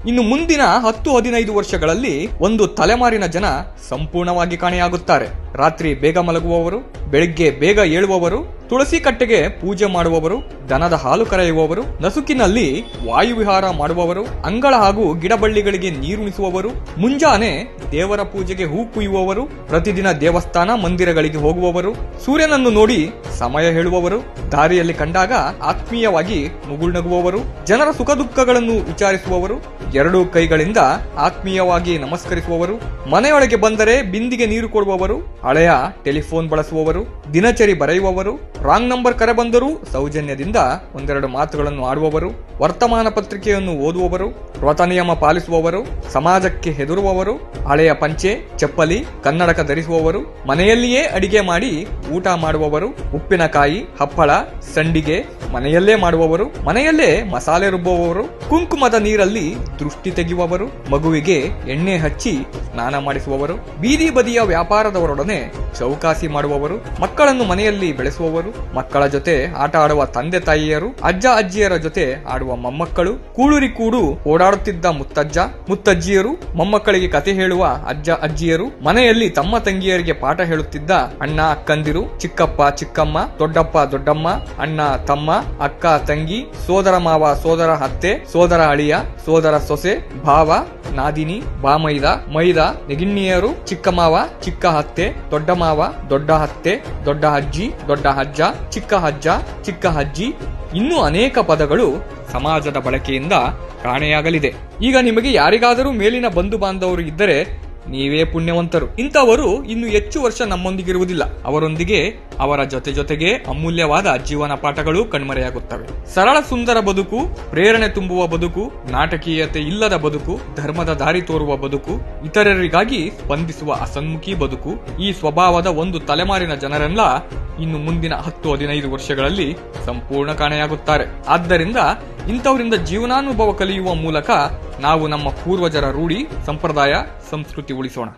ಇನ್ನು ಮುಂದಿನ 10-15 ವರ್ಷಗಳಲ್ಲಿ ಒಂದು ತಲೆಮಾರಿನ ಜನ ಸಂಪೂರ್ಣವಾಗಿ ಕಾಣೆಯಾಗುತ್ತಾರೆ. ರಾತ್ರಿ ಬೇಗ ಮಲಗುವವರು, ಬೆಳಿಗ್ಗೆ ಬೇಗ ಏಳುವವರು, ತುಳಸಿ ಕಟ್ಟೆಗೆ ಪೂಜೆ ಮಾಡುವವರು, ದನದ ಹಾಲು ಕರೆಯುವವರು, ನಸುಕಿನಲ್ಲಿ ವಾಯುವಿಹಾರ ಮಾಡುವವರು, ಅಂಗಳ ಹಾಗೂ ಗಿಡಬಳ್ಳಿಗಳಿಗೆ ನೀರುಣಿಸುವವರು, ಮುಂಜಾನೆ ದೇವರ ಪೂಜೆಗೆ ಹೂ ಕುಯ್ಯುವವರು, ಪ್ರತಿದಿನ ದೇವಸ್ಥಾನ ಮಂದಿರಗಳಿಗೆ ಹೋಗುವವರು, ಸೂರ್ಯನನ್ನು ನೋಡಿ ಸಮಯ ಹೇಳುವವರು, ದಾರಿಯಲ್ಲಿ ಕಂಡಾಗ ಆತ್ಮೀಯವಾಗಿ ಮುಗುಳ್ನಗುವವರು, ಜನರ ಸುಖ ದುಃಖಗಳನ್ನು ವಿಚಾರಿಸುವವರು, ಎರಡೂ ಕೈಗಳಿಂದ ಆತ್ಮೀಯವಾಗಿ ನಮಸ್ಕರಿಸುವವರು, ಮನೆಯೊಳಗೆ ಬಂದರೆ ಬಿಂದಿಗೆ ನೀರು ಕೊಡುವವರು, ಹಳೆಯ ಟೆಲಿಫೋನ್ ಬಳಸುವವರು, ದಿನಚರಿ ಬರೆಯುವವರು, ರಾಂಗ್ ನಂಬರ್ ಕರೆ ಬಂದರೂ ಸೌಜನ್ಯದಿಂದ ಒಂದೆರಡು ಮಾತುಗಳನ್ನು ಆಡುವವರು, ವರ್ತಮಾನ ಪತ್ರಿಕೆಯನ್ನು ಓದುವವರು, ವ್ರತ ನಿಯಮ ಪಾಲಿಸುವವರು, ಸಮಾಜಕ್ಕೆ ಹೆದರುವವರು, ಹಳೆಯ ಪಂಚೆ ಚಪ್ಪಲಿ ಕನ್ನಡಕ ಧರಿಸುವವರು, ಮನೆಯಲ್ಲಿಯೇ ಅಡಿಗೆ ಮಾಡಿ ಊಟ ಮಾಡುವವರು, ಉಪ್ಪಿನಕಾಯಿ ಹಪ್ಪಳ ಸಂಡಿಗೆ ಮನೆಯಲ್ಲೇ ಮಾಡುವವರು, ಮನೆಯಲ್ಲೇ ಮಸಾಲೆ ರುಬ್ಬುವವರು, ಕುಂಕುಮದ ನೀರಲ್ಲಿ ದೃಷ್ಟಿ ತೆಗೆಯುವವರು, ಮಗುವಿಗೆ ಎಣ್ಣೆ ಹಚ್ಚಿ ಸ್ನಾನ ಮಾಡಿಸುವವರು, ಬೀದಿ ಬದಿಯ ವ್ಯಾಪಾರದವರೊಡನೆ ಚೌಕಾಸಿ ಮಾಡುವವರು, ಮಕ್ಕಳನ್ನು ಮನೆಯಲ್ಲಿ ಬೆಳೆಸುವವರು, ಮಕ್ಕಳ ಜೊತೆ ಆಟ ಆಡುವ ತಂದೆ ತಾಯಿಯರು, ಅಜ್ಜ ಅಜ್ಜಿಯರ ಜೊತೆ ಆಡುವ ಮೊಮ್ಮಕ್ಕಳು, ಕೂಡೂರಿ ಕೂಡು ಓಡಾಡುತ್ತಿದ್ದ ಮುತ್ತಜ್ಜ ಮುತ್ತಜ್ಜಿಯರು, ಮೊಮ್ಮಕ್ಕಳಿಗೆ ಕತೆ ಹೇಳುವ ಅಜ್ಜ ಅಜ್ಜಿಯರು, ಮನೆಯಲ್ಲಿ ತಮ್ಮ ತಂಗಿಯರಿಗೆ ಪಾಠ ಹೇಳುತ್ತಿದ್ದ ಅಣ್ಣ ಅಕ್ಕಂದಿರು, ಚಿಕ್ಕಪ್ಪ ಚಿಕ್ಕಮ್ಮ, ದೊಡ್ಡಪ್ಪ ದೊಡ್ಡಮ್ಮ, ಅಣ್ಣ ತಮ್ಮ, ಅಕ್ಕ ತಂಗಿ, ಸೋದರ ಮಾವ ಸೋದರ ಅತ್ತೆ, ಸೋದರ ಅಳಿಯ, ಸೋದರ ಸೊಸೆ, ಭಾವ ನಾದಿನಿ, ಬಾಮೈದ ಮೈದ, ನೆಗಿಣ್ಣಿಯರು, ಚಿಕ್ಕ ಮಾವ ಚಿಕ್ಕ ಅತ್ತೆ, ದೊಡ್ಡ ಮಾವ ದೊಡ್ಡ ಅತ್ತೆ, ದೊಡ್ಡ ಅಜ್ಜಿ ದೊಡ್ಡ ಅಜ್ಜ, ಚಿಕ್ಕ ಅಜ್ಜ ಚಿಕ್ಕ ಅಜ್ಜಿ, ಇನ್ನೂ ಅನೇಕ ಪದಗಳು ಸಮಾಜದ ಬಳಕೆಯಿಂದ ಕಾಣೆಯಾಗಲಿದೆ. ಈಗ ನಿಮಗೆ ಯಾರಿಗಾದರೂ ಮೇಲಿನ ಬಂಧು ಬಾಂಧವರು ಇದ್ದರೆ ನೀವೇ ಪುಣ್ಯವಂತರು. ಇಂಥವರು ಇನ್ನು ಹೆಚ್ಚು ವರ್ಷ ನಮ್ಮೊಂದಿಗಿರುವುದಿಲ್ಲ. ಅವರೊಂದಿಗೆ ಅವರ ಜೊತೆಗೆ ಅಮೂಲ್ಯವಾದ ಜೀವನ ಪಾಠಗಳು ಕಣ್ಮರೆಯಾಗುತ್ತವೆ. ಸರಳ ಸುಂದರ ಬದುಕು, ಪ್ರೇರಣೆ ತುಂಬುವ ಬದುಕು, ನಾಟಕೀಯತೆ ಇಲ್ಲದ ಬದುಕು, ಧರ್ಮದ ದಾರಿ ತೋರುವ ಬದುಕು, ಇತರರಿಗಾಗಿ ಸ್ಪಂದಿಸುವ ಅಸನ್ಮುಖಿ ಬದುಕು, ಈ ಸ್ವಭಾವದ ಒಂದು ತಲೆಮಾರಿನ ಜನರೆಲ್ಲ ಇನ್ನು ಮುಂದಿನ 10-15 ವರ್ಷಗಳಲ್ಲಿ ಸಂಪೂರ್ಣ ಕಾಣೆಯಾಗುತ್ತಾರೆ. ಆದ್ದರಿಂದ ಇಂಥವರಿಂದ ಜೀವನಾನುಭವ ಕಲಿಯುವ ಮೂಲಕ ನಾವು ನಮ್ಮ ಪೂರ್ವಜರ ರೂಢಿ, ಸಂಪ್ರದಾಯ, ಸಂಸ್ಕೃತಿ ಉಳಿಸೋಣ.